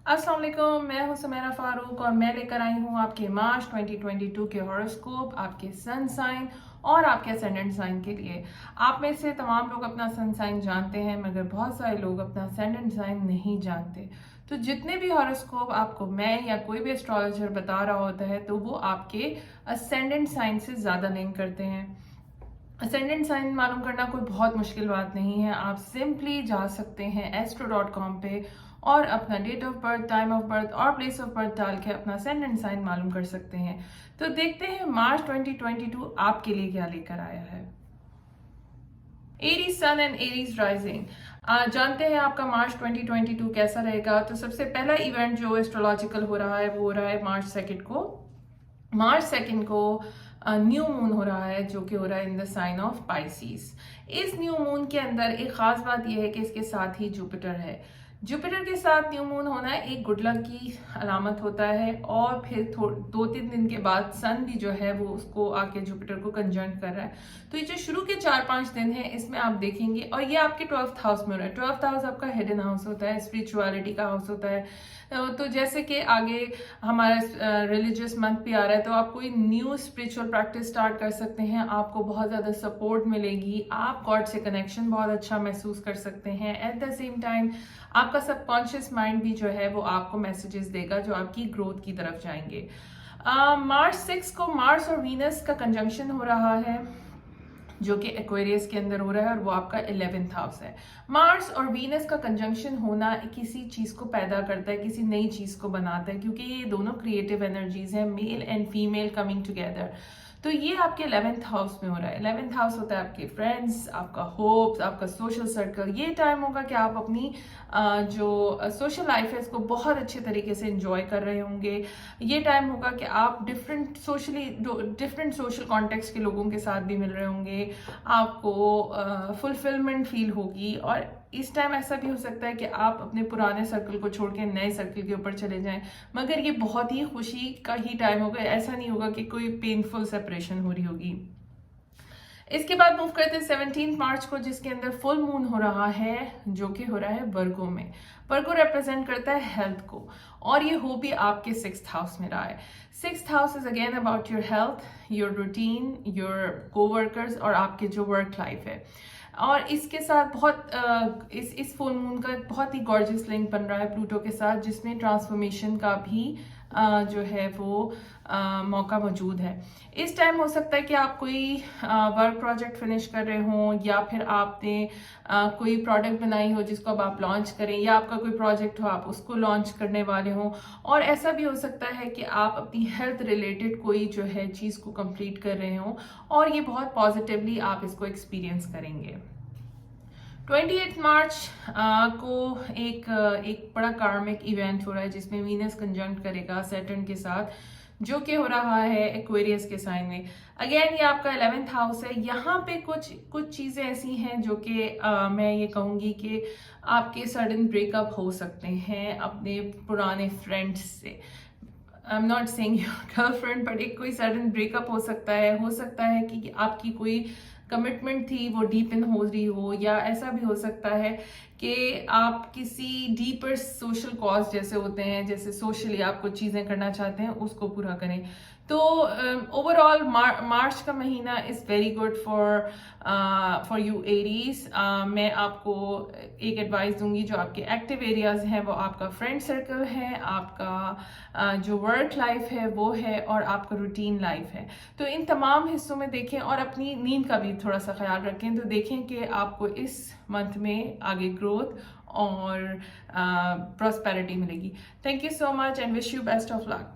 अस्सलाम वालेकुम, मैं हूं सुमेरा फारूक और मैं लेकर आई हूं आपके मार्च 2022 के हॉरोस्कोप, आपके सन साइन और आपके असेंडेंट साइन के लिए। आप में से तमाम लोग अपना सन साइन जानते हैं, मगर बहुत सारे लोग अपना असेंडेंट साइन नहीं जानते। तो जितने भी हॉरोस्कोप आपको मैं या कोई भी एस्ट्रोलॉजर बता रहा होता है, तो वो आपके असेंडेंट साइन से ज़्यादा लिंक करते हैं। असेंडेंट साइन मालूम करना कोई बहुत मुश्किल बात नहीं है। आप सिंपली जा सकते हैं astro.com पे और अपना date of birth, time of birth और प्लेस ऑफ बर्थ डाल के अपना असेंडेंट साइन मालूम कर सकते हैं। तो देखते हैं मार्च 2022 आपके लिए क्या लेकर आया है। Aries sun and Aries rising, जानते हैं आपका मार्च 2022 कैसा रहेगा। तो सबसे पहला इवेंट जो एस्ट्रोलॉजिकल हो रहा है वो हो रहा है मार्च 2 को न्यू मून हो रहा है, जो कि हो रहा है in the sign of Pisces. इस न्यू मून के अंदर एक खास बात यह है कि इसके साथ ही जुपिटर है। जुपिटर के साथ न्यू मून होना एक गुड लक की अलामत होता है, और फिर 2-3 दिन के बाद सन भी जो है वो उसको आके जुपिटर को कंजंक्ट कर रहा है। तो ये जो शुरू के 4-5 दिन है इसमें आप देखेंगे, और ये आपके 12th हाउस में हो रहा है। 12th हाउस आपका हिडन हाउस होता है, स्पिरिचुअलिटी का हाउस होता है। तो जैसे कि आगे हमारा रिलीजियस मंथ भी आ रहा है, तो आप कोई न्यू स्पिरिचुअल प्रैक्टिस स्टार्ट कर सकते हैं। आपको बहुत ज़्यादा सपोर्ट मिलेगी, आप गॉड से कनेक्शन बहुत अच्छा महसूस कर सकते हैं। एट द सेम टाइम आपका सबकॉन्शियस माइंड भी जो है वो आपको मैसेजेस देगा जो आपकी ग्रोथ की तरफ जाएंगे। मार्च 6 को मार्स और वीनस का कंजंक्शन हो रहा है, जो कि एक्वेरियस के अंदर हो रहा है, और वो आपका 11th हाउस है। मार्स और वीनस का कंजंक्शन होना किसी चीज को पैदा करता है, किसी नई चीज को बनाता है, क्योंकि ये दोनों क्रिएटिव एनर्जीज हैं, male and female coming together. तो ये आपके 11th हाउस में हो रहा है। 11th हाउस होता है आपके फ्रेंड्स, आपका होप्स, आपका सोशल सर्कल। ये टाइम होगा कि आप अपनी जो सोशल लाइफ है इसको बहुत अच्छे तरीके से एंजॉय कर रहे होंगे। ये टाइम होगा कि आप डिफरेंट सोशल कॉन्टेक्स्ट के लोगों के साथ भी मिल रहे होंगे, आपको फुलफिलमेंट फील होगी। और इस टाइम ऐसा भी हो सकता है कि आप अपने पुराने सर्कल को छोड़ के नए सर्कल के ऊपर चले जाएं, मगर ये बहुत ही खुशी का ही टाइम होगा। ऐसा नहीं होगा कि कोई पेनफुल सेपरेशन हो रही होगी। इसके बाद मूव करते हैं 17 मार्च को, जिसके अंदर फुल मून हो रहा है, जो कि हो रहा है वर्गो में। वर्गो रिप्रेजेंट करता है हेल्थ को, और ये हो भी आपके 6th हाउस में रहा है। 6th house is again about your health, your routine, your coworkers और आपके जो वर्क लाइफ है। और इसके साथ इस फुल मून का बहुत ही गॉर्जियस लिंक बन रहा है प्लूटो के साथ, जिसमें ट्रांसफॉर्मेशन का भी जो है वो मौका मौजूद है। इस टाइम हो सकता है कि आप कोई वर्क प्रोजेक्ट फिनिश कर रहे हों, या फिर आपने कोई प्रोडक्ट बनाई हो जिसको अब आप लॉन्च करें, या आपका कोई प्रोजेक्ट हो आप उसको लॉन्च करने वाले हों। और ऐसा भी हो सकता है कि आप अपनी हेल्थ रिलेटेड कोई जो है चीज़ को कंप्लीट कर रहे हों, और ये बहुत पॉजिटिवली आप इसको एक्सपीरियंस करेंगे। 28 मार्च को एक बड़ा कार्मिक इवेंट हो रहा है, जिसमें वीनस कंजंक्ट करेगा सैटर्न के साथ, जो कि हो रहा है एक्वेरियस के साइन में। अगेन ये आपका 11th हाउस है। यहाँ पे कुछ चीज़ें ऐसी हैं जो कि मैं ये कहूँगी कि आपके सडन ब्रेकअप हो सकते हैं अपने पुराने फ्रेंड्स से। I am not saying your girlfriend, but एक कोई सडन ब्रेकअप हो सकता है कि आपकी कोई कमिटमेंट थी वो डीप इन हो रही हो, या ऐसा भी हो सकता है कि आप किसी डीपर सोशल कॉज जैसे होते हैं, जैसे सोशली आप कुछ चीज़ें करना चाहते हैं उसको पूरा करें। तो ओवरऑल मार्च का महीना is very good for you Aries. मैं आपको एक एडवाइस दूंगी, जो आपके एक्टिव एरियाज हैं वो आपका फ्रेंड सर्कल है, आपका जो वर्क लाइफ है वो है, और आपका रूटीन लाइफ है। तो इन तमाम हिस्सों में देखें, और अपनी नींद का भी थोड़ा सा ख्याल रखें। तो देखें कि आपको इस मंथ में आगे ग्रोथ और प्रॉस्पेरिटी मिलेगी। Thank you so much and wish you best of luck.